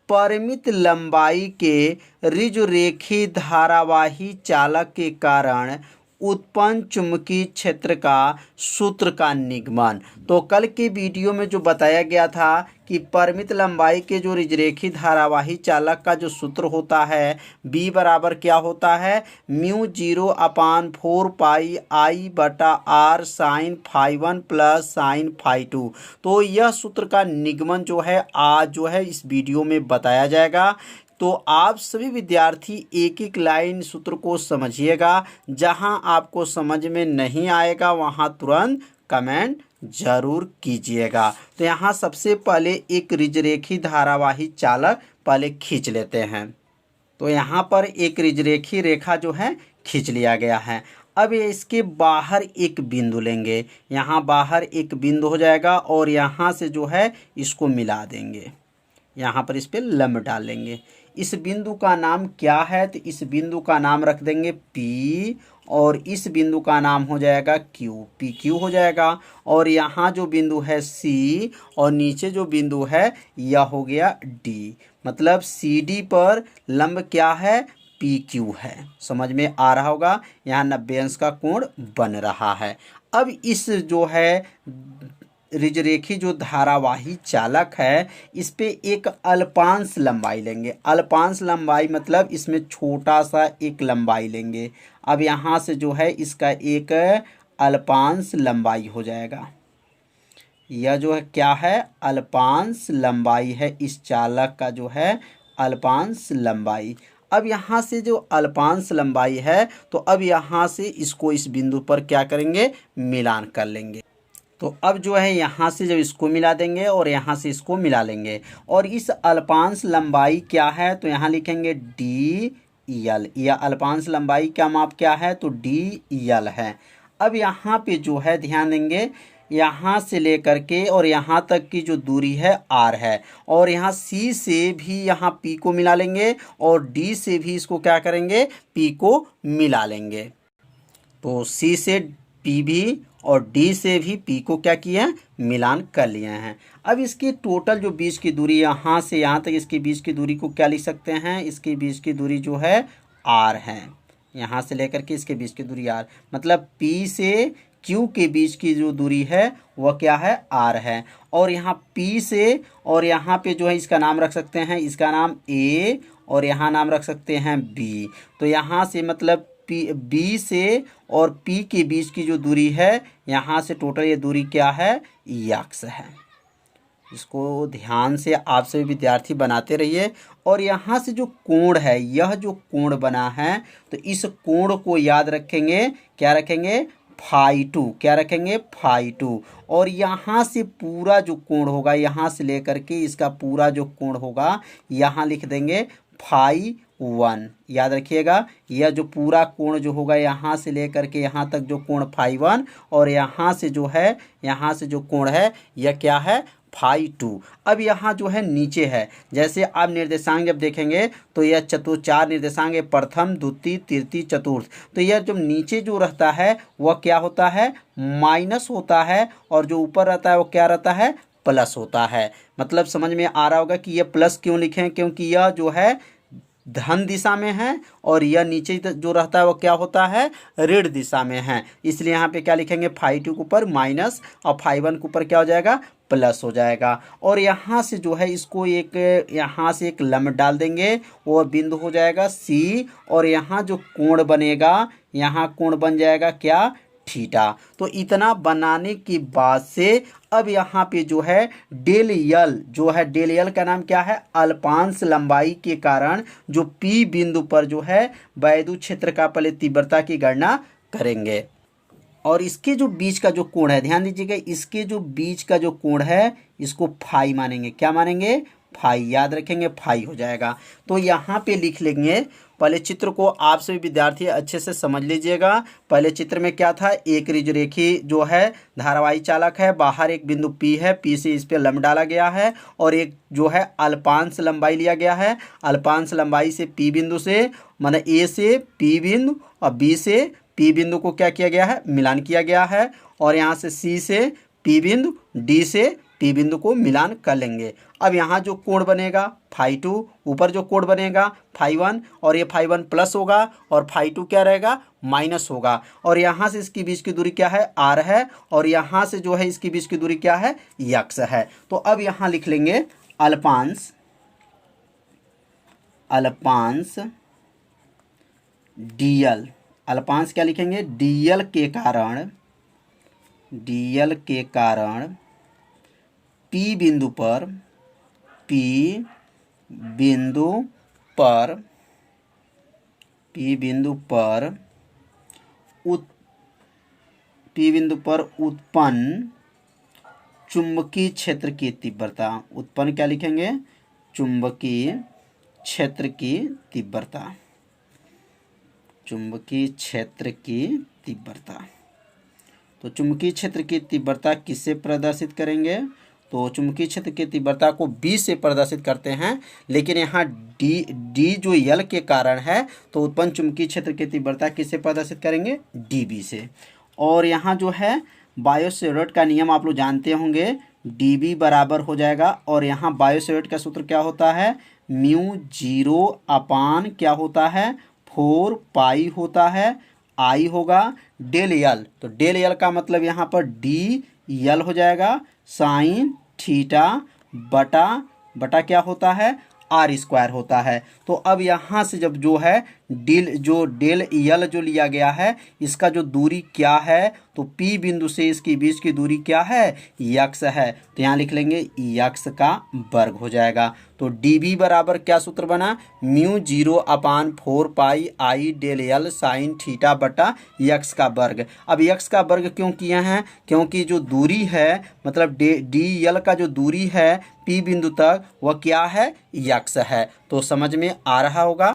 परिमित लंबाई के ऋजुरेखी धारावाही चालक के कारण उत्पन्न चुंबकीय क्षेत्र का सूत्र का निगमन। तो कल के वीडियो में जो बताया गया था कि परिमित लंबाई के जो ऋजुरेखी धारावाही चालक का जो सूत्र होता है B बराबर क्या होता है, μ0/4 पाई I बटा R sine phi 1 plus sine phi 2। तो यह सूत्र का निगमन जो है आज जो है इस वीडियो में बताया जाएगा। तो आप सभी विद्यार्थी एक एक लाइन सूत्र को समझिएगा। जहां आपको समझ में नहीं आएगा वहां तुरंत कमेंट जरूर कीजिएगा। तो यहां सबसे पहले एक ऋजुरेखी धारावाही चालक पहले खींच लेते हैं। तो यहां पर एक ऋजुरेखी रेखा जो है खींच लिया गया है। अब इसके बाहर एक बिंदु लेंगे, यहाँ बाहर एक बिंदु हो जाएगा और यहाँ से जो है इसको मिला देंगे, यहाँ पर इस पर लंब डालेंगे। इस बिंदु का नाम क्या है, तो इस बिंदु का नाम रख देंगे P और इस बिंदु का नाम हो जाएगा Q, PQ हो जाएगा। और यहाँ जो बिंदु है C और नीचे जो बिंदु है यह हो गया D। मतलब CD पर लंब क्या है, PQ है। समझ में आ रहा होगा, यहाँ 90 अंश का कोण बन रहा है। अब इस जो है ऋजुरेखी जो धारावाही चालक है इस पे एक अल्पांश लंबाई लेंगे। अल्पांश लंबाई मतलब इसमें छोटा सा एक लंबाई लेंगे। अब यहाँ से जो है इसका एक अल्पांश लंबाई हो जाएगा। यह जो है क्या है, अल्पांश लंबाई है। इस चालक का जो है अल्पांश लंबाई। अब यहाँ से जो अल्पांश लंबाई है तो अब यहाँ से इसको इस बिंदु पर क्या करेंगे, मिलान कर लेंगे। तो अब जो है यहाँ से जब इसको मिला देंगे और यहाँ से इसको मिला लेंगे और इस अल्पांश लंबाई क्या है, तो यहाँ लिखेंगे DL। यह अल्पांश लंबाई का माप क्या है, तो DL है। अब यहाँ पे जो है ध्यान देंगे, यहाँ से लेकर के और यहाँ तक की जो दूरी है R है और यहाँ C से भी यहाँ P को मिला लेंगे और D से भी इसको क्या करेंगे, P को मिला लेंगे। तो C से P भी और D से भी P को क्या किए हैं, मिलान कर लिए हैं। अब इसकी टोटल जो बीच की दूरी यहाँ से यहाँ तक इसके बीच की दूरी को क्या लिख सकते हैं, इसके बीच की दूरी जो है R है। यहाँ से लेकर के इसके बीच की दूरी R, मतलब P से Q के बीच की जो दूरी है वह क्या है, R है। और यहाँ P से और यहाँ पे जो है इसका नाम रख सकते हैं, इसका नाम A और यहाँ नाम रख सकते हैं B। तो यहाँ से मतलब B से और P के बीच की जो दूरी है यहाँ से टोटल ये दूरी क्या है, X है। इसको ध्यान से आप सभी विद्यार्थी बनाते रहिए। और यहाँ से जो कोण है, यह जो कोण बना है तो इस कोण को याद रखेंगे, क्या रखेंगे, फाई 2। क्या रखेंगे, फाई 2। और यहाँ से पूरा जो कोण होगा, यहाँ से लेकर के इसका पूरा जो कोण होगा यहाँ लिख देंगे फाई 1। याद रखिएगा, यह जो पूरा कोण जो होगा यहाँ से लेकर के यहाँ तक जो कोण फाई 1 और यहाँ से जो है, यहाँ से जो कोण है यह क्या है, फाई 2। अब यहाँ जो है नीचे है, जैसे आप निर्देशांक जब देखेंगे तो यह चार निर्देशांक है, प्रथम द्वितीय तृतीय चतुर्थ। तो यह जो नीचे जो रहता है वह क्या होता है, माइनस होता है और जो ऊपर रहता है वो क्या रहता है, प्लस होता है। मतलब समझ में आ रहा होगा कि यह प्लस क्यों लिखें, क्योंकि यह जो है धन दिशा में है और यह नीचे जो रहता है वो क्या होता है, ऋण दिशा में है। इसलिए यहाँ पे क्या लिखेंगे, फाई 2 के ऊपर माइनस और फाई 1 के ऊपर क्या हो जाएगा, प्लस हो जाएगा। और यहाँ से जो है इसको एक यहाँ से एक लंब डाल देंगे, वो बिंदु हो जाएगा C और यहाँ जो कोण बनेगा, यहाँ कोण बन जाएगा क्या, थीटा। तो इतना बनाने के बाद से अब यहाँ पे जो है डेल यल जो है, डेल यल का नाम क्या है, अल्पांश लंबाई के कारण जो P बिंदु पर जो है वैद्युत क्षेत्र का पहले तीव्रता की गणना करेंगे। और इसके जो बीच का जो कोण है, ध्यान दीजिएगा, इसके जो बीच का जो कोण है इसको फाई मानेंगे। क्या मानेंगे, फाई। याद रखेंगे, फाई हो जाएगा। तो यहाँ पे लिख लेंगे, पहले चित्र को आप सभी विद्यार्थी अच्छे से समझ लीजिएगा। पहले चित्र में क्या था, एक ऋजुरेखी जो है धारावाही चालक है, बाहर एक बिंदु P है, P से इस पे लंब डाला गया है और एक जो है अल्पांश लंबाई लिया गया है। अल्पांश लंबाई से P बिंदु से माने A से P बिंदु और B से P बिंदु को क्या किया गया है, मिलान किया गया है। और यहाँ से C से P बिंदु, D से पी बिंदु को मिलान कर लेंगे। अब यहाँ जो कोण बनेगा φ2, ऊपर जो कोण बनेगा φ1, और ये φ1 प्लस होगा और φ2 क्या रहेगा, माइनस होगा। और यहाँ से इसकी बीच की दूरी क्या है, r है, और यहाँ से जो है इसकी बीच की दूरी क्या है, x है। तो अब यहाँ लिख लेंगे अल्पांश dl, अल्पांश क्या लिखेंगे, dl के कारण P बिंदु पर उत्पन्न चुंबकीय क्षेत्र की तीव्रता, उत्पन्न क्या लिखेंगे, चुंबकीय क्षेत्र की तीव्रता, चुंबकीय क्षेत्र की तीव्रता। तो चुंबकीय क्षेत्र की तीव्रता किससे प्रदर्शित करेंगे, तो चुंबकीय क्षेत्र की तीव्रता को B से प्रदर्शित करते हैं, लेकिन यहाँ D जो L के कारण है, तो उत्पन्न चुंबकीय क्षेत्र की तीव्रता किससे प्रदर्शित करेंगे, dB से। और यहाँ जो है बायो-सेवर्ट का नियम आप लोग जानते होंगे, dB बराबर हो जाएगा, और यहाँ बायो-सेवर्ट का सूत्र क्या होता है, μ0 अपान क्या होता है, 4 पाई होता है, I होगा डेल L। तो डेल L का मतलब यहाँ पर DL हो जाएगा साइन थीटा बटा क्या होता है, r² होता है। तो अब यहाँ से जब जो है डेल L जो लिया गया है, इसका जो दूरी क्या है, तो P बिंदु से इसकी बीच की दूरी क्या है, x है। तो यहाँ लिख लेंगे x का वर्ग हो जाएगा। तो dB बराबर क्या सूत्र बना, μ0 upon 4 pi I del L sine theta बटा x का वर्ग। अब x का वर्ग क्यों किए हैं, क्योंकि जो दूरी है, मतलब DL का जो दूरी है P बिंदु तक, वह क्या है, x है। तो समझ में आ रहा होगा।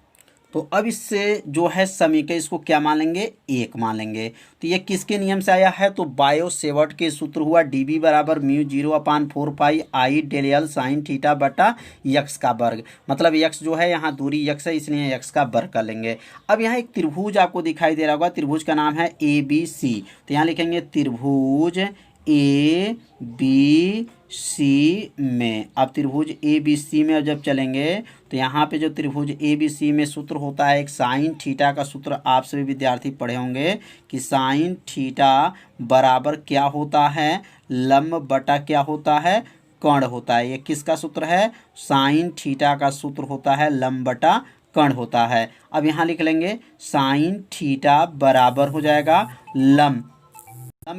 तो अब इससे जो है समीकरण इसको क्या मान लेंगे, 1 मान लेंगे। तो ये किसके नियम से आया है, तो बायो-सेवर्ट के सूत्र हुआ dB बराबर μ0 upon 4 pi I del L sine theta बटा x का वर्ग। मतलब x जो है, यहाँ दूरी x है, इसलिए x का वर्ग कर लेंगे। अब यहाँ एक त्रिभुज आपको दिखाई दे रहा होगा, त्रिभुज का नाम है ABC। तो यहाँ लिखेंगे त्रिभुज ABC में। अब त्रिभुज ABC में जब चलेंगे, तो यहाँ पे जो त्रिभुज ABC में सूत्र होता है, एक साइन थीटा का सूत्र आप सभी विद्यार्थी पढ़े होंगे कि साइन थीटा बराबर क्या होता है, लंब बटा क्या होता है, कर्ण होता है। ये किसका सूत्र है, साइन थीटा का सूत्र होता है, लंब बटा कर्ण होता है। अब यहाँ लिख लेंगे साइन थीटा बराबर हो जाएगा लंब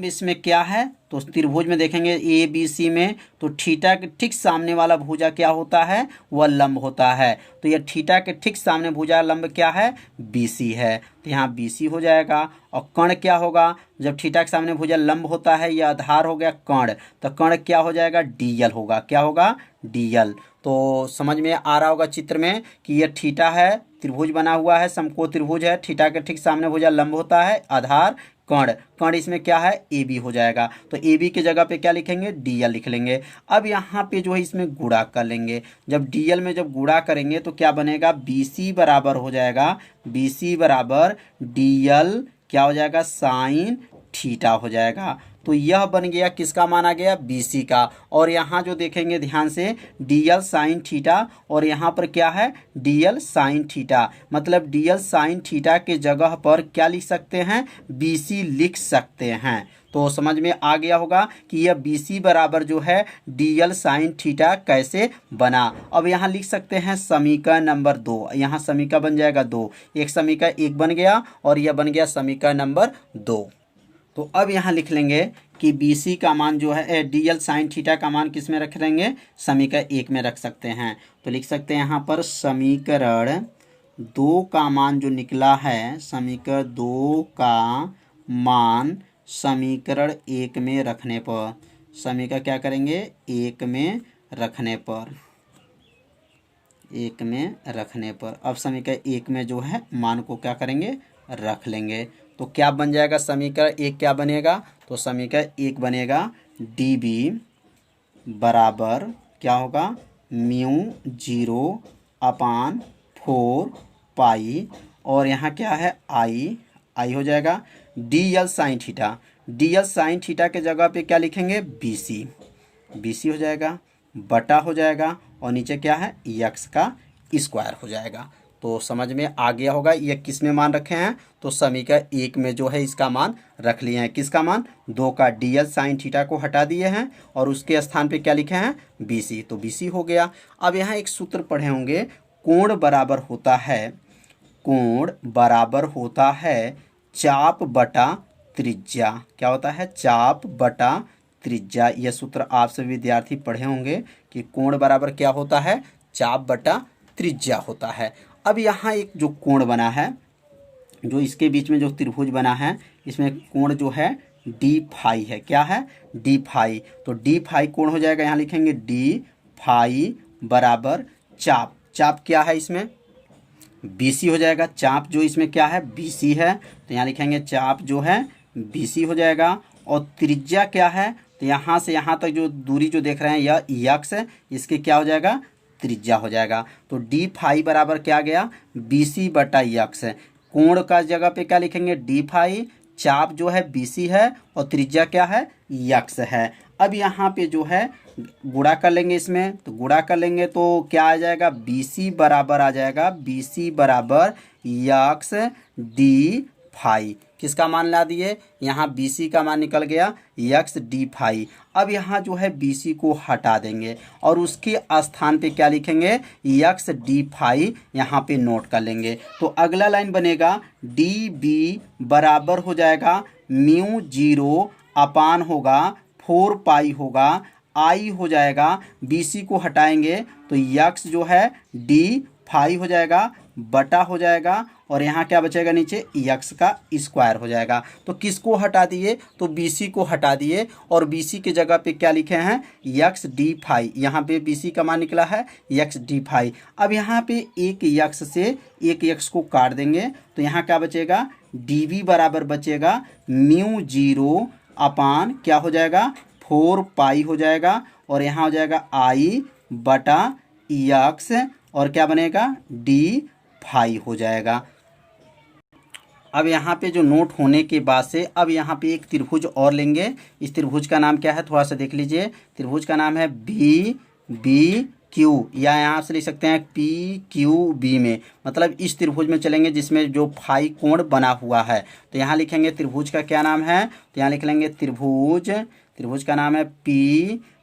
इसमें क्या है, तो त्रिभुज में देखेंगे ABC में, तो थीटा के ठीक सामने वाला भुजा क्या होता है, वह लंब होता है। तो यह थीटा के ठीक सामने भुजा लंब क्या है, BC है। तो यहाँ BC हो जाएगा। और कर्ण क्या होगा, जब थीटा के सामने भुजा लंब होता है, यह आधार हो गया कर्ण, तो कर्ण क्या हो जाएगा, DL होगा। क्या होगा, DL। तो समझ में आ रहा होगा चित्र में कि यह थीटा है, त्रिभुज बना हुआ है, समकोण त्रिभुज है, थीटा के ठीक सामने भुजा लंब होता है, आधार कर्ण इसमें क्या है, AB हो जाएगा। तो AB के जगह पे क्या लिखेंगे, DL लिख लेंगे। अब यहाँ पे जो है इसमें गुणा कर लेंगे। जब DL में जब गुणा करेंगे तो क्या बनेगा, BC बराबर हो जाएगा, BC बराबर DL क्या हो जाएगा, साइन थीटा हो जाएगा। तो यह बन गया, किसका माना गया, BC का। और यहाँ जो देखेंगे ध्यान से, DL साइन थीटा, और यहाँ पर क्या है, DL साइन थीटा। मतलब DL साइन थीटा के जगह पर क्या लिख सकते हैं, BC लिख सकते हैं। तो समझ में आ गया होगा कि यह BC बराबर जो है DL साइन थीटा कैसे बना। अब यहाँ लिख सकते हैं समीकरण नंबर 2। यहाँ समीकरण बन जाएगा 2, एक समीकरण 1 बन गया और यह बन गया समीकरण नंबर 2। तो अब यहाँ लिख लेंगे कि BC का मान जो है, DL साइन थीटा का मान किस में रख देंगे, समीकरण 1 में रख सकते हैं। तो लिख सकते हैं यहाँ पर समीकरण 2 का मान जो निकला है, समीकरण 2 का मान समीकरण 1 में रखने पर, समीकरण क्या करेंगे, 1 में रखने पर, 1 में रखने पर। अब समीकरण 1 में जो है मान को क्या करेंगे, रख लेंगे। तो क्या बन जाएगा, समीकरण 1 क्या बनेगा, तो समीकरण 1 बनेगा DB बराबर क्या होगा, μ0 अपान 4 पाई, और यहाँ क्या है, I हो जाएगा DL sine theta. DL sine theta के जगह पे क्या लिखेंगे, BC। BC हो जाएगा, बटा हो जाएगा, और नीचे क्या है, यक्स का स्क्वायर हो जाएगा। तो समझ में आ गया होगा ये किस में मान रखे हैं, तो समीकरण 1 में जो है इसका मान रख लिए हैं। किसका मान, 2 का DL साइन थीटा को हटा दिए हैं और उसके स्थान पे क्या लिखे हैं, BC, तो BC हो गया। अब यहाँ एक सूत्र पढ़े होंगे, कोण बराबर होता है, कोण बराबर होता है चाप बटा त्रिज्या। क्या होता है, चाप बटा त्रिज्या। यह सूत्र आप सभी विद्यार्थी पढ़े होंगे कि कोण बराबर क्या होता है, चाप बटा त्रिज्या होता है। अब यहाँ एक जो कोण बना है, जो इसके बीच में जो त्रिभुज बना है, इसमें कोण जो है डी फाई है। क्या है, डी फाई। तो डी फाई कोण हो जाएगा, यहाँ लिखेंगे डी फाई बराबर चाप। चाप क्या है इसमें, BC हो जाएगा। चाप जो इसमें क्या है, BC है, तो यहाँ लिखेंगे चाप जो है BC हो जाएगा। और त्रिज्या क्या है, तो यहाँ से यहाँ तक जो दूरी जो देख रहे हैं यह यक्स है, इसके क्या हो जाएगा, त्रिज्या हो जाएगा। तो डी फाई बराबर क्या आ गया, BC बटा यक्स है। कोण का जगह पे क्या लिखेंगे, डी फाई, चाप जो है BC है, और त्रिज्या क्या है, यक्स है। अब यहाँ पे जो है गुणा कर लेंगे इसमें, तो गुणा कर लेंगे तो क्या आ जाएगा, BC बराबर आ जाएगा, BC बराबर यक्स डी फाई। किसका मान ला दिए, यहाँ BC का मान निकल गया यक्स डी फाई। अब यहाँ जो है BC को हटा देंगे और उसके स्थान पे क्या लिखेंगे, यक्स डी फाई, यहाँ पे नोट कर लेंगे। तो अगला लाइन बनेगा DB बराबर हो जाएगा म्यू 0 अपान होगा 4 पाई होगा, आई हो जाएगा, BC को हटाएंगे तो यक्स जो है डी फाई हो जाएगा, बटा हो जाएगा, और यहाँ क्या बचेगा, नीचे यक्स का स्क्वायर हो जाएगा। तो किसको हटा दिए, तो BC को हटा दिए, और BC के जगह पे क्या लिखे हैं, यक्स डी फाई। यहाँ पे BC का मान निकला है यक्स डी फाई। अब यहाँ पे एक यक्स से एक यक्स को काट देंगे, तो यहाँ क्या बचेगा, DB बराबर बचेगा म्यू 0 अपान क्या हो जाएगा, 4 पाई हो जाएगा, और यहाँ हो जाएगा आई बटा यक्स, और क्या बनेगा, डी फाई हो जाएगा। अब यहाँ पे जो नोट होने के बाद से अब यहाँ पे एक त्रिभुज और लेंगे। इस त्रिभुज का नाम क्या है, थोड़ा सा देख लीजिए। त्रिभुज का नाम है BBQ, या यहाँ से लिख सकते हैं PQB में, मतलब इस त्रिभुज में चलेंगे जिसमें जो फाई कोण बना हुआ है। तो यहाँ लिखेंगे त्रिभुज का क्या नाम है, तो यहाँ लिख लेंगे त्रिभुज का नाम है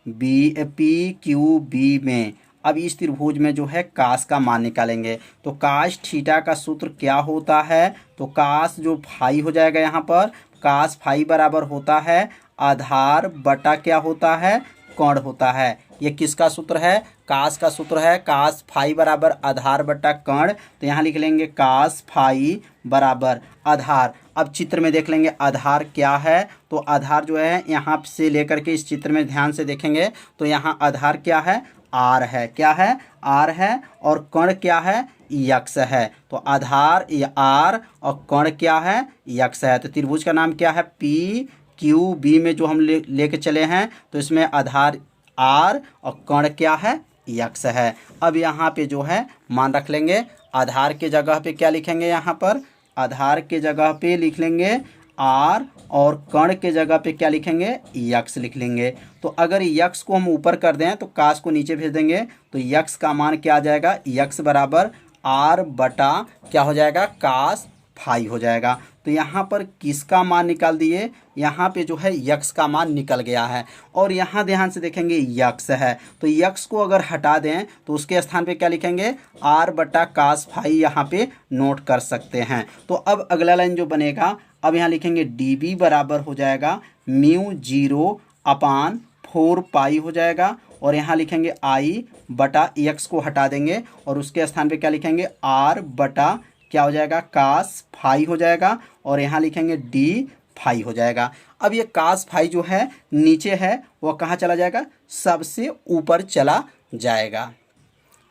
PQB में। अब इस त्रिभुज में जो है कास का मान निकालेंगे। तो कास थीटा का सूत्र क्या होता है, तो कास जो फाई हो जाएगा, यहाँ पर कास फाई बराबर होता है आधार बटा क्या होता है, कोण होता है। ये किसका सूत्र है, कास का सूत्र है, कास फाई बराबर आधार बटा कोण। तो यहाँ लिख लेंगे कास फाई बराबर आधार। अब चित्र में देख लेंगे आधार क्या है, तो आधार जो है यहाँ से लेकर के इस चित्र में ध्यान से देखेंगे तो यहाँ आधार क्या है, आर है। क्या है, आर है, और कोण क्या है, यक्स है। तो आधार आर और कोण क्या है, यक्स है। तो त्रिभुज का नाम क्या है, PQB में जो हम लेके चले हैं, तो इसमें आधार आर और कोण क्या है, यक्स है। अब यहाँ पे जो है मान रख लेंगे। आधार के जगह पे क्या लिखेंगे, यहाँ पर आधार के जगह पे लिख लेंगे आर, और कोण के जगह पे क्या लिखेंगे, यक्स लिख लेंगे। तो अगर यक्स को हम ऊपर कर दें तो कास को नीचे भेज देंगे, तो यक्स का मान क्या आ जाएगा, यक्स बराबर आर बटा क्या हो जाएगा, कास फाई हो जाएगा। तो यहाँ पर किसका मान निकाल दिए, यहाँ पे जो है यक्स का मान निकल गया है। और यहाँ ध्यान से देखेंगे यक्स है, तो यक्स को अगर हटा दें तो उसके स्थान पे क्या लिखेंगे, आर बटा कास फाई, यहाँ पे नोट कर सकते हैं। तो अब अगला लाइन जो बनेगा, अब यहाँ लिखेंगे DB बराबर हो जाएगा म्यू 0 अपान 4 पाई हो जाएगा, और यहाँ लिखेंगे आई बटा यक्स को हटा देंगे, और उसके स्थान पे क्या लिखेंगे, आर बटा क्या हो जाएगा, कास फाई हो जाएगा, और यहाँ लिखेंगे डी फाई हो जाएगा। अब ये कास फाई जो है नीचे है वह कहाँ चला जाएगा, सबसे ऊपर चला जाएगा।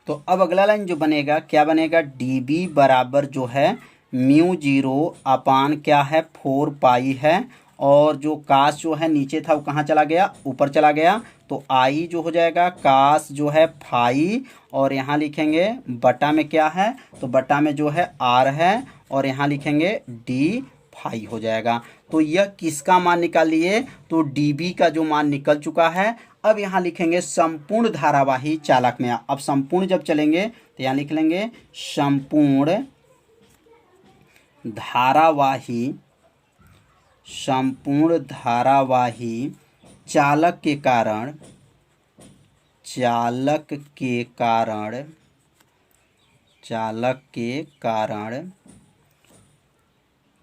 तो अब अगला लाइन जो बनेगा क्या बनेगा, DB बराबर जो है म्यू 0 अपान क्या है, 4 पाई है, और जो कास जो है नीचे था वो कहाँ चला गया, ऊपर चला गया। तो आई जो हो जाएगा कास जो है फाई, और यहाँ लिखेंगे बटा में क्या है, तो बटा में जो है आर है, और यहाँ लिखेंगे डी फाई हो जाएगा। तो यह किसका मान निकाल लिए, तो डीबी का जो मान निकल चुका है। अब यहाँ लिखेंगे संपूर्ण धारावाही चालक में। अब संपूर्ण जब चलेंगे तो यहाँ लिख लेंगे संपूर्ण धारावाही चालक के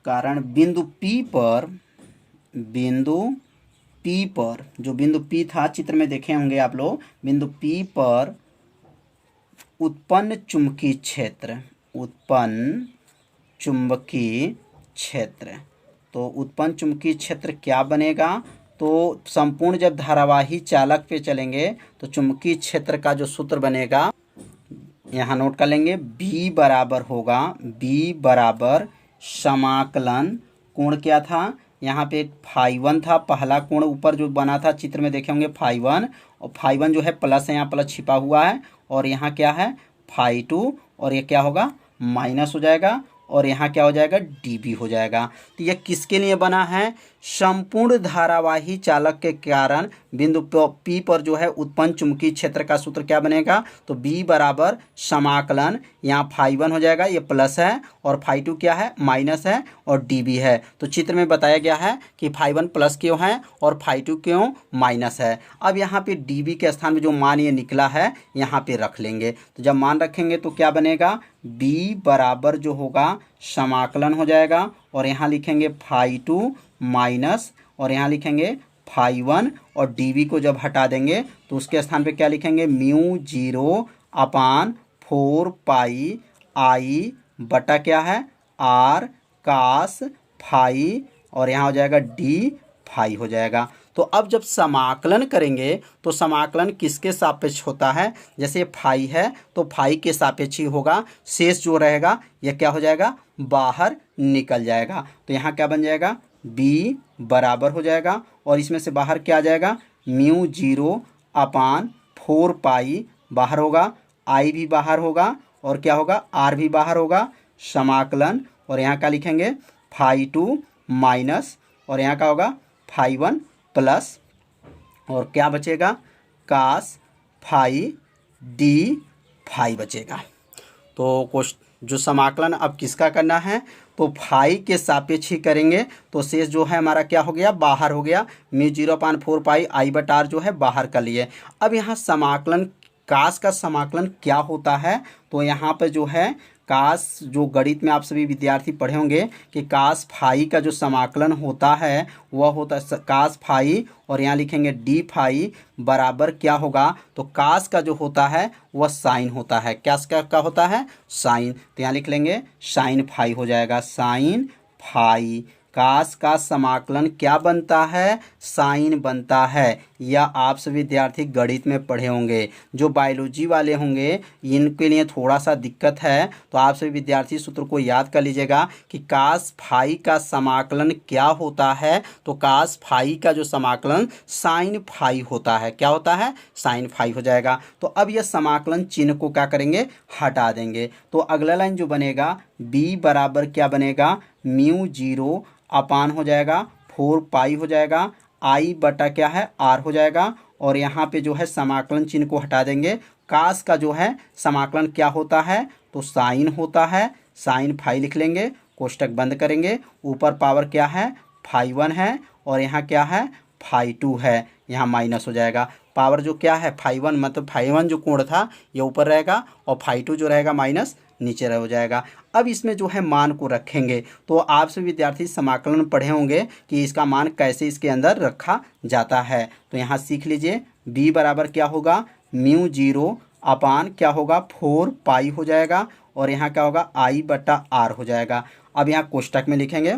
कारण बिंदु P पर जो बिंदु P था, चित्र में देखे होंगे आप लोग, बिंदु P पर उत्पन्न चुंबकीय क्षेत्र। तो उत्पन्न चुंबकीय क्षेत्र क्या बनेगा, तो संपूर्ण जब धारावाही चालक पे चलेंगे तो चुंबकीय क्षेत्र का जो सूत्र बनेगा यहाँ नोट कर लेंगे। B बराबर समाकलन कोण क्या था, यहाँ पे φ1 था, पहला कोण ऊपर जो बना था चित्र में देखे होंगे φ1, और φ1 जो है प्लस है, यहाँ प्लस छिपा हुआ है, और यहाँ क्या है φ2, और ये क्या होगा माइनस हो जाएगा, और यहाँ क्या हो जाएगा डीबी हो जाएगा। तो यह किसके लिए बना है, संपूर्ण धारावाही चालक के कारण बिंदु P पर जो है उत्पन्न चुंबकीय क्षेत्र का सूत्र क्या बनेगा, तो B बराबर समाकलन, यहाँ φ1 हो जाएगा, ये प्लस है, और φ2 क्या है माइनस है, और dB है। तो चित्र में बताया गया है कि φ1 प्लस क्यों है और φ2 क्यों माइनस है। अब यहाँ पे dB के स्थान में जो मान ये निकला है यहाँ पे रख लेंगे। तो जब मान रखेंगे तो क्या बनेगा, B बराबर जो होगा समाकलन हो जाएगा, और यहाँ लिखेंगे φ2 माइनस, और यहाँ लिखेंगे φ1, और dB को जब हटा देंगे तो उसके स्थान पे क्या लिखेंगे, μ0/4 पाई I बटा क्या है R cos φ, और यहाँ हो जाएगा d φ हो जाएगा। तो अब जब समाकलन करेंगे तो समाकलन किसके सापेक्ष होता है, जैसे फाई है तो फाई के सापेक्ष ही होगा, शेष जो रहेगा यह क्या हो जाएगा बाहर निकल जाएगा। तो यहाँ क्या बन जाएगा, b बराबर हो जाएगा, और इसमें से बाहर क्या आ जाएगा μ0/4 पाई बाहर होगा, I भी बाहर होगा, और क्या होगा R भी बाहर होगा, समाकलन, और यहाँ क्या लिखेंगे φ2 माइनस, और यहाँ क्या होगा φ1 प्लस, और क्या बचेगा cos φ d φ बचेगा। तो जो समाकलन अब किसका करना है, तो फाई के सापेक्ष ही करेंगे, तो शेष जो है हमारा क्या हो गया बाहर हो गया, μ0/4 पाई I बटा R जो है बाहर कर लिए। अब यहाँ समाकलन कास का समाकलन क्या होता है, तो यहाँ पर जो है कास, जो गणित में आप सभी विद्यार्थी पढ़े होंगे कि कास फाई का जो समाकलन होता है वह होता है कास फाई, और यहाँ लिखेंगे डी फाई बराबर क्या होगा, तो कास का जो होता है वह साइन होता है, क्या होता है साइन, तो यहाँ लिख लेंगे साइन फाई हो जाएगा, साइन फाई। कास का समाकलन क्या बनता है, साइन बनता है। यह आप सभी विद्यार्थी गणित में पढ़े होंगे। जो बायोलॉजी वाले होंगे इनके लिए थोड़ा सा दिक्कत है, तो आप सभी विद्यार्थी सूत्र को याद कर लीजिएगा कि कास फाई का समाकलन क्या होता है, तो कास फाई का जो समाकलन साइन फाई होता है, क्या होता है साइन फाई हो जाएगा। तो अब यह समाकलन चिन्ह को क्या करेंगे हटा देंगे, तो अगला लाइन जो बनेगा b बराबर क्या बनेगा μ0 हो जाएगा 4 पाई हो जाएगा, I बटा क्या है R हो जाएगा, और यहाँ पे जो है समाकलन चिन्ह को हटा देंगे। कास का जो है समाकलन क्या होता है, तो साइन होता है, साइन फाई लिख लेंगे, कोष्टक बंद करेंगे, ऊपर पावर क्या है φ1 है, और यहाँ क्या है φ2 है, यहाँ माइनस हो जाएगा। पावर जो क्या है φ1 मतलब φ1 जो कोण था ये ऊपर रहेगा, और φ2 जो रहेगा माइनस नीचे हो जाएगा। अब इसमें जो है मान को रखेंगे, तो आप सभी विद्यार्थी समाकलन पढ़े होंगे कि इसका मान कैसे इसके अंदर रखा जाता है। तो यहाँ सीख लीजिए b बराबर क्या होगा μ0 क्या होगा 4 पाई हो जाएगा, और यहाँ क्या होगा I बटा R हो जाएगा। अब यहाँ कोष्टक में लिखेंगे।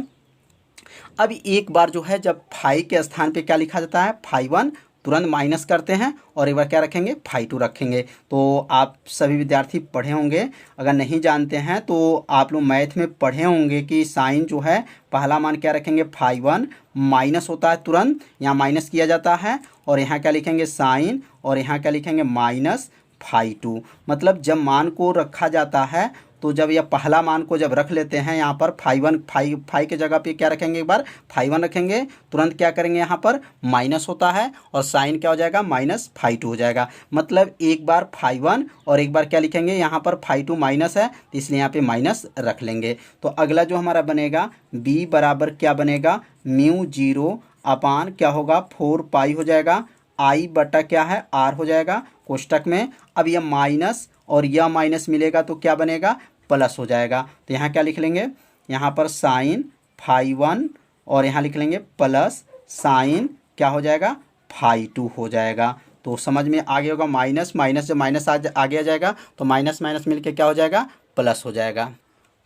अब एक बार जो है जब फाई के स्थान पे क्या लिखा जाता है φ1 तुरंत माइनस करते हैं, और एक बार क्या रखेंगे φ2 रखेंगे। तो आप सभी विद्यार्थी पढ़े होंगे, अगर नहीं जानते हैं तो आप लोग मैथ में पढ़े होंगे कि साइन जो है पहला मान क्या रखेंगे φ1 माइनस होता है, तुरंत यहाँ माइनस किया जाता है, और यहाँ क्या लिखेंगे साइन, और यहाँ क्या लिखेंगे माइनस φ2। मतलब जब मान को रखा जाता है तो जब यह पहला मान को जब रख लेते हैं यहाँ पर फाइव के जगह पे क्या रखेंगे, एक बार फाइव रखेंगे, तुरंत क्या करेंगे यहाँ पर माइनस होता है और साइन क्या हो जाएगा -5 हो जाएगा। मतलब एक बार 5 और एक बार क्या लिखेंगे यहाँ पर 5 माइनस है तो इसलिए यहाँ पे माइनस रख लेंगे। तो अगला जो हमारा बनेगा b बराबर क्या बनेगा μ0 अपान क्या होगा 4 हो जाएगा, i बटा क्या है r हो जाएगा कोष्टक में। अब यह माइनस और यह माइनस मिलेगा तो क्या बनेगा प्लस हो जाएगा। तो यहाँ क्या लिख लेंगे, यहाँ पर साइन 5 और यहाँ लिख लेंगे प्लस साइन क्या हो जाएगा 5 हो जाएगा। तो समझ में आ गया होगा, माइनस माइनस जब माइनस आगे आ जाएगा तो माइनस माइनस मिलके क्या हो जाएगा प्लस हो जाएगा।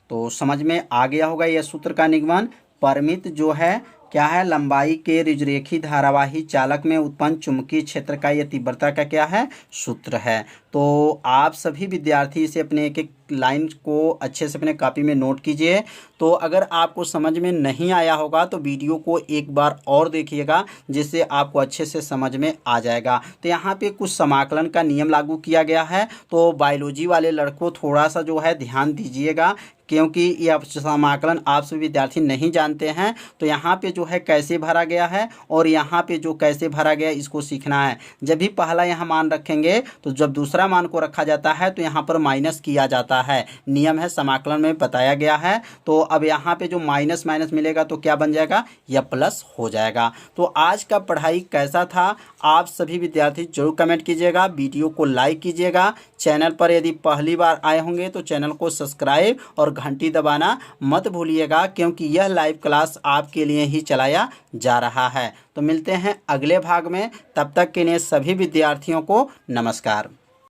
तो समझ में आ गया होगा यह सूत्र का निगमन। परिमित जो है क्या है, लंबाई के रुजरेखी धारावाही चालक में उत्पन्न चुंबकीय क्षेत्र का यह तीव्रता का क्या है सूत्र है। तो आप सभी विद्यार्थी इसे अपने एक एक लाइन को अच्छे से अपने कॉपी में नोट कीजिए। तो अगर आपको समझ में नहीं आया होगा तो वीडियो को एक बार और देखिएगा जिससे आपको अच्छे से समझ में आ जाएगा। तो यहाँ पे कुछ समाकलन का नियम लागू किया गया है, तो बायोलॉजी वाले लड़कों थोड़ा सा जो है ध्यान दीजिएगा क्योंकि यह समाकलन आप सभी विद्यार्थी नहीं जानते हैं। तो यहाँ पे जो है कैसे भरा गया है और यहाँ पे जो कैसे भरा गया इसको सीखना है। जब भी पहला यहाँ मान रखेंगे तो जब दूसरा मान को रखा जाता है तो यहाँ पर माइनस किया जाता है, नियम है समाकलन में बताया गया है। तो अब यहाँ पे जो माइनस माइनस मिलेगा तो क्या बन जाएगा, यह प्लस हो जाएगा। तो आज का पढ़ाई कैसा था आप सभी विद्यार्थी जरूर कमेंट कीजिएगा, वीडियो को लाइक कीजिएगा। चैनल पर यदि पहली बार आए होंगे तो चैनल को सब्सक्राइब और घंटी दबाना मत भूलिएगा क्योंकि यह लाइव क्लास आपके लिए ही चलाया जा रहा है। तो मिलते हैं अगले भाग में, तब तक के लिए सभी विद्यार्थियों को नमस्कार।